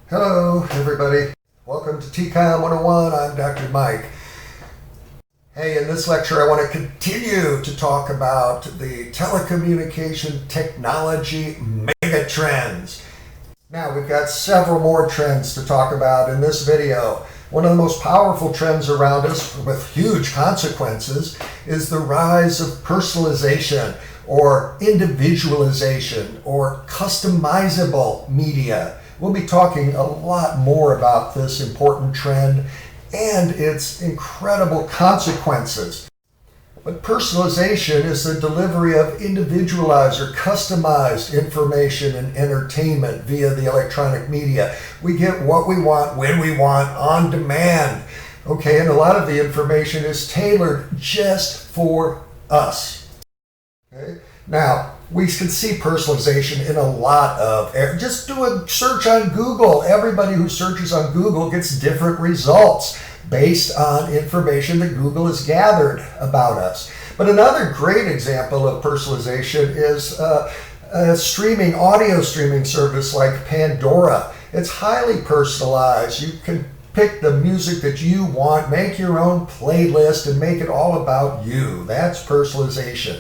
Hello, everybody. Welcome to TCOM 101. I'm Dr. Mike. Hey, in this lecture, I want to continue to talk about the telecommunication technology megatrends. Now, we've got several more trends to talk about in this video. One of the most powerful trends around us with huge consequences is the rise of personalization or individualization or customizable media. We'll be talking a lot more about this important trend and its incredible consequences. But personalization is the delivery of individualized or customized information and entertainment via the electronic media. We get what we want, when we want, on demand. Okay, and a lot of the information is tailored just for us. Okay? Now, we can see personalization in a lot of areas. Just do a search on Google. Everybody who searches on Google gets different results based on information that Google has gathered about us. But another great example of personalization is a audio streaming service like Pandora. It's highly personalized. You can pick the music that you want, make your own playlist, and make it all about you. That's personalization.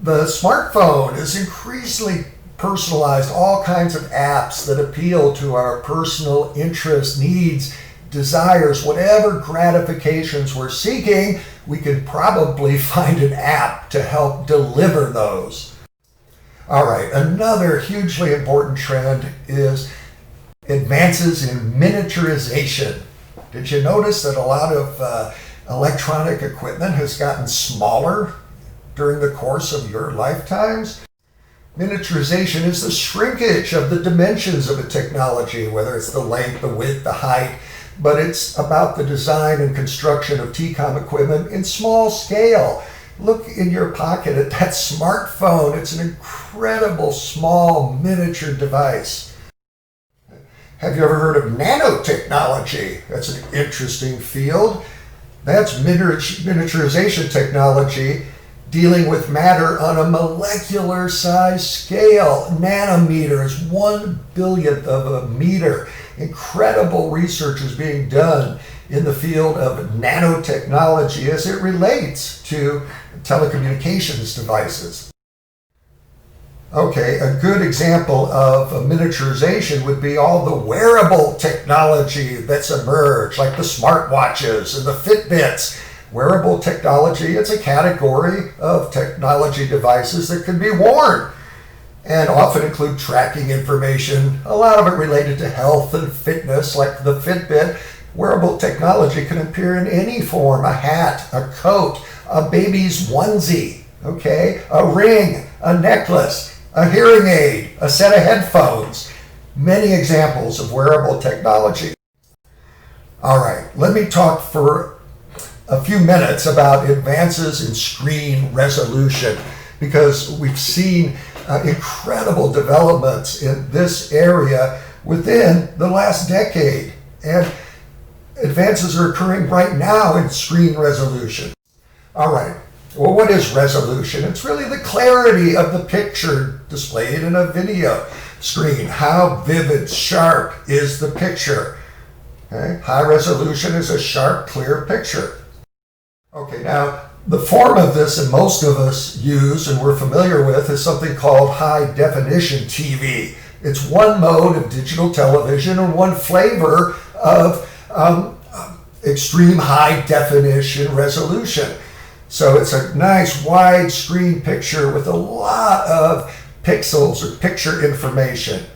The smartphone is increasingly personalized, all kinds of apps that appeal to our personal interests, needs, desires, whatever gratifications we're seeking, we can probably find an app to help deliver those. All right, another hugely important trend is advances in miniaturization. Did you notice that a lot of electronic equipment has gotten smaller during the course of your lifetimes? Miniaturization is the shrinkage of the dimensions of a technology, whether it's the length, the width, the height, but it's about the design and construction of TCOM equipment in small scale. Look in your pocket at that smartphone. It's an incredible small miniature device. Have you ever heard of nanotechnology? That's an interesting field. That's miniaturization technology dealing with matter on a molecular size scale. Nanometers, 1/1,000,000th of a meter. Incredible research is being done in the field of nanotechnology as it relates to telecommunications devices. Okay, a good example of a miniaturization would be all the wearable technology that's emerged, like the smartwatches and the Fitbits. Wearable technology, it's a category of technology devices that can be worn and often include tracking information, a lot of it related to health and fitness, like the Fitbit. Wearable technology can appear in any form: a hat, a coat, a baby's onesie, okay, a ring, a necklace, a hearing aid, a set of headphones. Many examples of wearable technology. All right, let me talk for a few minutes about advances in screen resolution, because we've seen incredible developments in this area within the last decade, and advances are occurring right now in screen resolution. All right, well, what is resolution? It's really the clarity of the picture displayed in a video screen. How vivid, sharp is the picture? Okay? High resolution is a sharp, clear picture. Okay, now the form of this that most of us use and we're familiar with is something called high definition TV. It's one mode of digital television and one flavor of extreme high definition resolution. So it's a nice wide screen picture with a lot of pixels or picture information.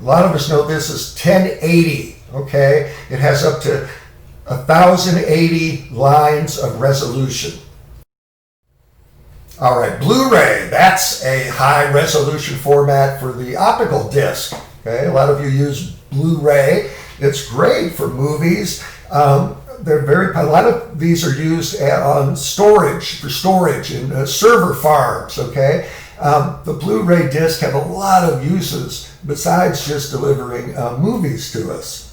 A lot of us know this is 1080, okay? It has up to 1,080 lines of resolution. All right, Blu-ray, that's a high resolution format for the optical disc. Okay, a lot of you use Blu-ray. It's great for movies. A lot of these are used on storage, for storage in server farms, okay? The Blu-ray disc have a lot of uses besides just delivering movies to us.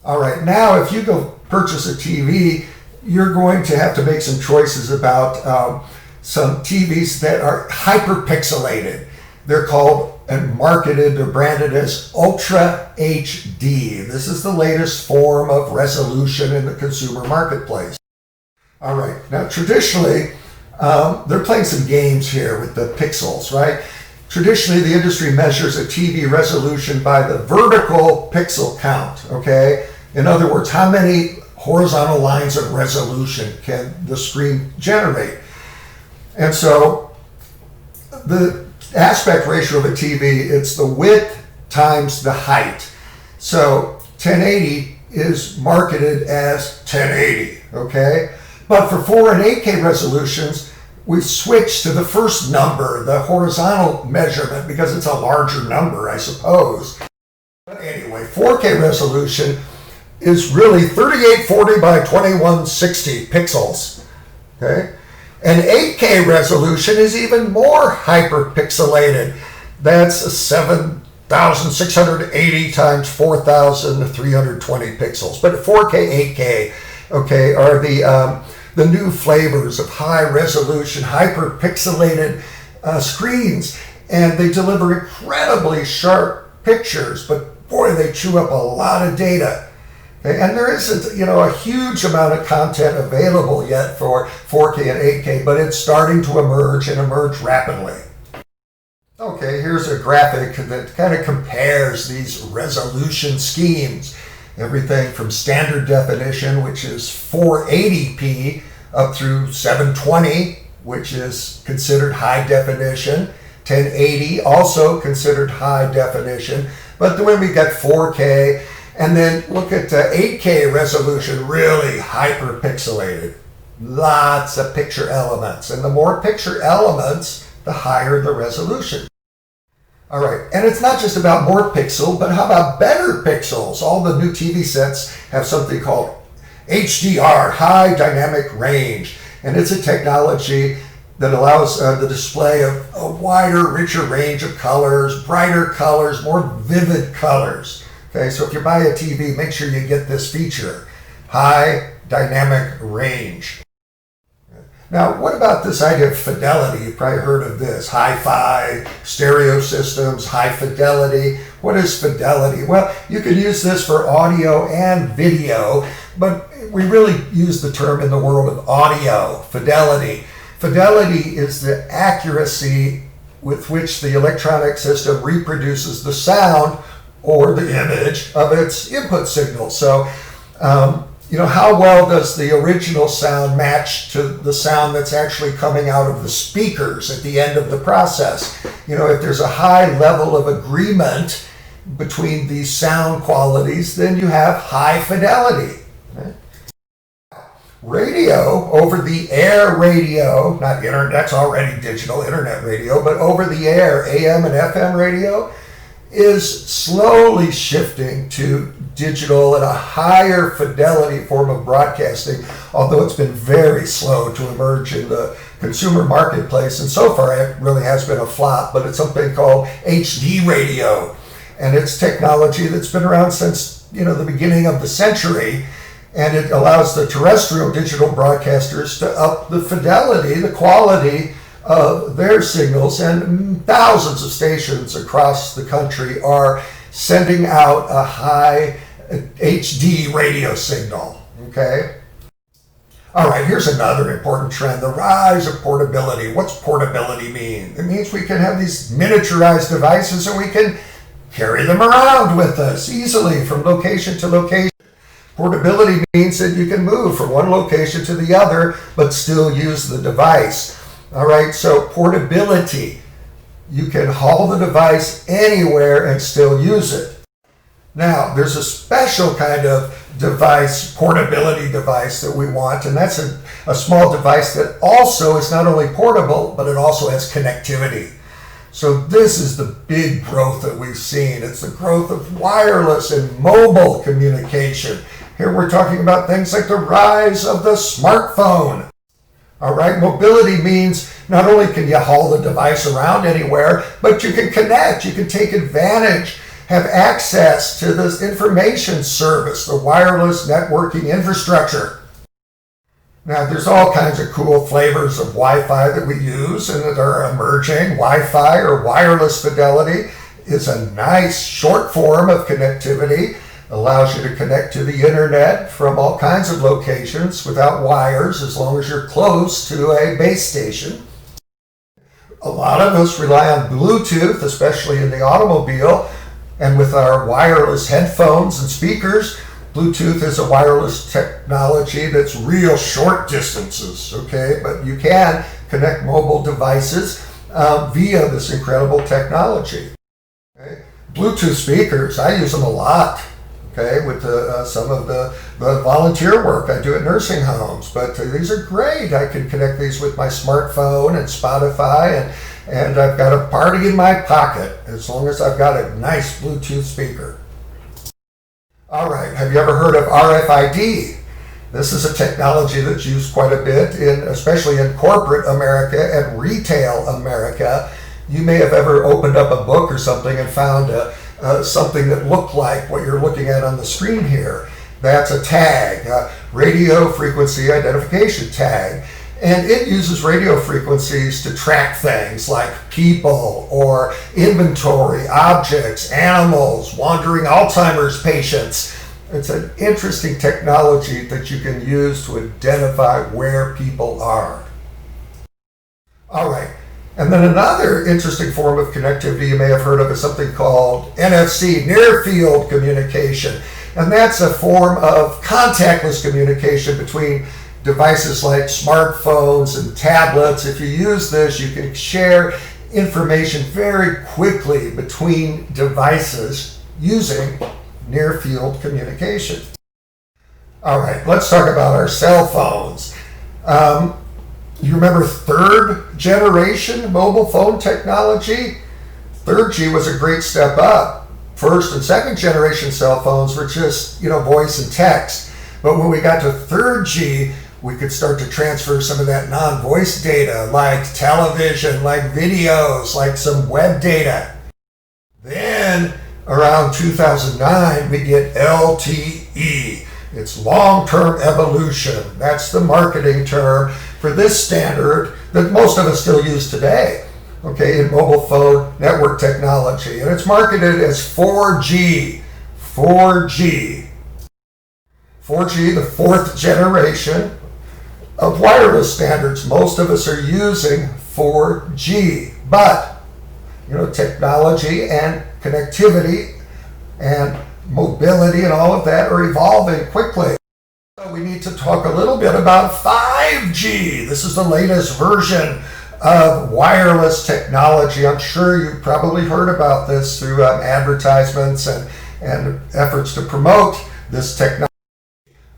All right, now if you go purchase a TV, you're going to have to make some choices about some TVs that are hyperpixelated. They're called and marketed or branded as Ultra HD. This is the latest form of resolution in the consumer marketplace. All right, now traditionally, they're playing some games here with the pixels, right? Traditionally, the industry measures a TV resolution by the vertical pixel count, okay? In other words, how many horizontal lines of resolution can the screen generate? And so the aspect ratio of a TV, it's the width times the height. So 1080 is marketed as 1080, okay? But for 4 and 8K resolutions, we've switched to the first number, the horizontal measurement, because it's a larger number, I suppose. But anyway, 4K resolution is really 3840 by 2160 pixels, okay? And 8K resolution is even more hyperpixelated. That's 7,680 times 4,320 pixels. But 4K, 8K, okay, are the new flavors of high resolution, hyperpixelated screens, and they deliver incredibly sharp pictures, but boy, they chew up a lot of data. Okay? And there isn't, a huge amount of content available yet for 4K and 8K, but it's starting to emerge and emerge rapidly. Okay, here's a graphic that kind of compares these resolution schemes. Everything from standard definition, which is 480p, up through 720, which is considered high definition. 1080, also considered high definition. But then we got 4K, and then look at 8K resolution, really hyperpixelated. Lots of picture elements. And the more picture elements, the higher the resolution. All right, and it's not just about more pixel, but how about better pixels? All the new TV sets have something called HDR, High Dynamic Range, and it's a technology that allows the display of a wider, richer range of colors, brighter colors, more vivid colors. Okay, so if you buy a TV, make sure you get this feature, High Dynamic Range. Now, what about this idea of fidelity? You've probably heard of this. Hi-fi, stereo systems, high fidelity. What is fidelity? Well, you can use this for audio and video, but we really use the term in the world of audio, fidelity. Fidelity is the accuracy with which the electronic system reproduces the sound or the image of its input signal. So, how well does the original sound match to the sound that's actually coming out of the speakers at the end of the process? If there's a high level of agreement between these sound qualities, then you have high fidelity. Right? Radio, over-the-air radio, not internet, that's already digital, internet radio, but over-the-air AM and FM radio is slowly shifting to digital and a higher fidelity form of broadcasting, although it's been very slow to emerge in the consumer marketplace. And so far, it really has been a flop, but it's something called HD radio. And it's technology that's been around since, the beginning of the century. And it allows the terrestrial digital broadcasters to up the fidelity, the quality of their signals, and thousands of stations across the country are sending out a high HD radio signal, okay? All right, here's another important trend, the rise of portability. What's portability mean? It means we can have these miniaturized devices and we can carry them around with us easily from location to location. Portability means that you can move from one location to the other, but still use the device. All right, so portability. You can haul the device anywhere and still use it. Now, there's a special kind of device, portability device that we want, and that's a small device that also is not only portable, but it also has connectivity. So this is the big growth that we've seen. It's the growth of wireless and mobile communication. Here we're talking about things like the rise of the smartphone. All right, mobility means not only can you haul the device around anywhere, but you can connect, you can take advantage, have access to this information service, the wireless networking infrastructure. Now, there's all kinds of cool flavors of Wi-Fi that we use and that are emerging. Wi-Fi or wireless fidelity is a nice short form of connectivity. Allows you to connect to the internet from all kinds of locations without wires as long as you're close to a base station. A lot of us rely on Bluetooth, especially in the automobile, and with our wireless headphones and speakers. Bluetooth is a wireless technology that's real short distances, okay? But you can connect mobile devices via this incredible technology. Okay? Bluetooth speakers, I use them a lot. Okay, with some of the volunteer work I do at nursing homes. But these are great. I can connect these with my smartphone and Spotify, and I've got a party in my pocket as long as I've got a nice Bluetooth speaker. All right, have you ever heard of RFID? This is a technology that's used quite a bit, especially in corporate America and retail America. You may have ever opened up a book or something and found something that looked like what you're looking at on the screen here. That's a tag, radio frequency identification tag. And it uses radio frequencies to track things like people or inventory, objects, animals, wandering Alzheimer's patients. It's an interesting technology that you can use to identify where people are. All right. And then another interesting form of connectivity you may have heard of is something called NFC, near field communication. And that's a form of contactless communication between devices like smartphones and tablets. If you use this, you can share information very quickly between devices using near field communication. All right, let's talk about our cell phones. You remember third generation mobile phone technology? 3G was a great step up. First and second generation cell phones were just, voice and text. But when we got to 3G, we could start to transfer some of that non-voice data, like television, like videos, like some web data. Then around 2009, we get LTE. It's long-term evolution. That's the marketing term for this standard that most of us still use today, okay, in mobile phone network technology. And it's marketed as 4G. 4G, the fourth generation of wireless standards. Most of us are using 4G. But, technology and connectivity and mobility and all of that are evolving quickly. So we need to talk a little bit about 5G. This is the latest version of wireless technology. I'm sure you've probably heard about this through advertisements and efforts to promote this technology.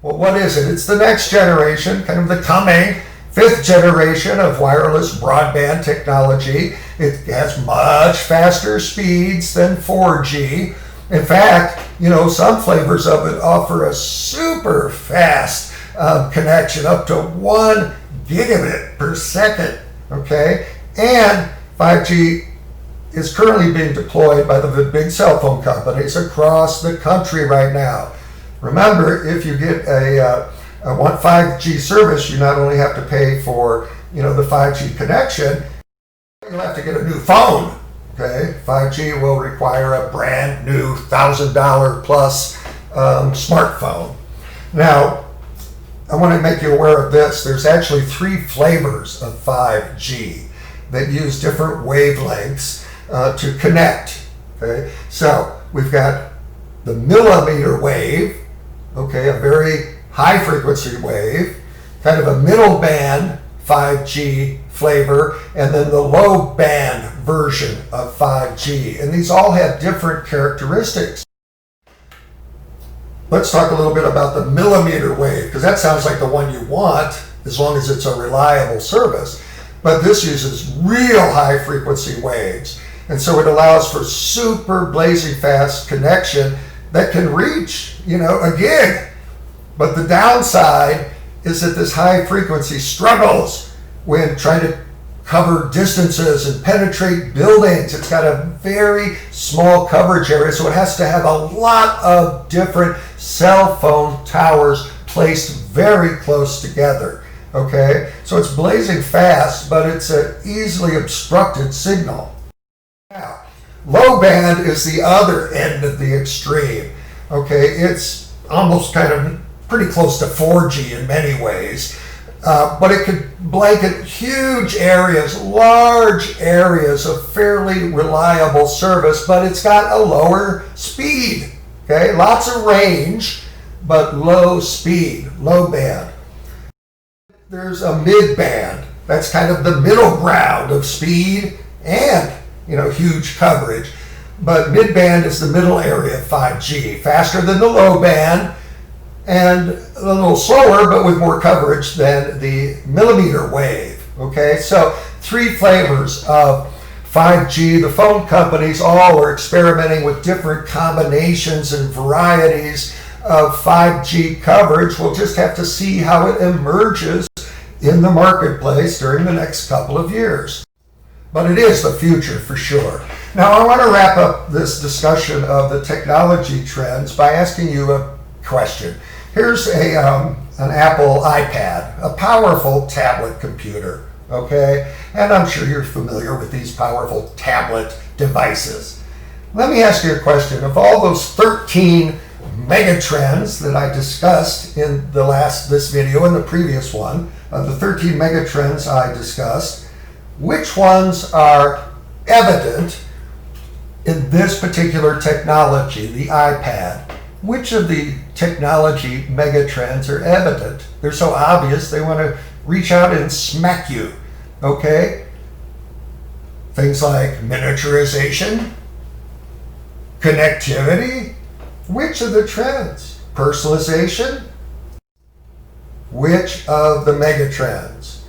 Well, what is it? It's the next generation, kind of the coming fifth generation of wireless broadband technology. It has much faster speeds than 4G. In fact, some flavors of it offer a super fast connection up to 1 gigabit per second, okay? And 5G is currently being deployed by the big cell phone companies across the country right now. Remember, if you get a 5G service, you not only have to pay for, the 5G connection, you'll have to get a new phone. Okay, 5G will require a brand new $1,000 plus smartphone. Now, I want to make you aware of this. There's actually 3 flavors of 5G that use different wavelengths to connect. Okay, so we've got the millimeter wave, okay, a very high frequency wave, kind of a middle band 5G flavor, and then the low band version of 5G. And these all have different characteristics. Let's talk a little bit about the millimeter wave, because that sounds like the one you want, as long as it's a reliable service. But this uses real high frequency waves. And so it allows for super blazing fast connection that can reach, a gig. But the downside is that this high frequency struggles when trying to cover distances and penetrate buildings. It's got a very small coverage area, so it has to have a lot of different cell phone towers placed very close together. Okay, so it's blazing fast, but it's an easily obstructed signal. Now, low band is the other end of the extreme. Okay, it's almost kind of pretty close to 4G in many ways, but it could blanket huge areas, large areas of fairly reliable service, but it's got a lower speed. Okay, lots of range, but low speed, low band. There's a mid-band. That's kind of the middle ground of speed and, huge coverage. But mid-band is the middle area of 5G, faster than the low band and a little slower, but with more coverage than the millimeter wave. Okay, so 3 flavors of 5G. The phone companies all are experimenting with different combinations and varieties of 5G coverage. We'll just have to see how it emerges in the marketplace during the next couple of years. But it is the future for sure. Now I want to wrap up this discussion of the technology trends by asking you a question. Here's an Apple iPad, a powerful tablet computer, okay? And I'm sure you're familiar with these powerful tablet devices. Let me ask you a question. Of all those 13 megatrends that I discussed in this video and the previous one, the 13 megatrends I discussed, which ones are evident in this particular technology, the iPad? Which of the technology megatrends are evident? They're so obvious they want to reach out and smack you, okay? Things like miniaturization, connectivity. Which of the trends? Personalization? Which of the megatrends?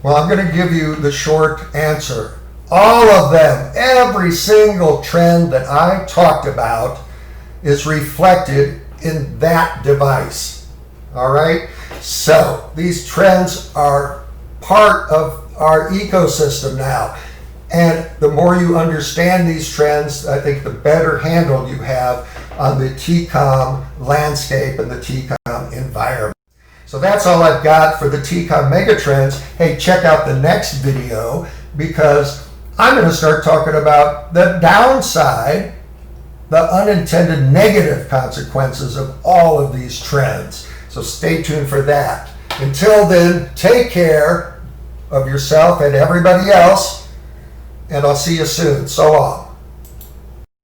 Well, I'm going to give you the short answer. All of them, every single trend that I talked about is reflected in that device. All right? So these trends are part of our ecosystem now. And the more you understand these trends, I think the better handle you have on the TCOM landscape and the TCOM environment. So that's all I've got for the TCOM megatrends. Hey, check out the next video because I'm going to start talking about the downside, the unintended negative consequences of all of these trends. So stay tuned for that. Until then, take care of yourself and everybody else, and I'll see you soon. So long.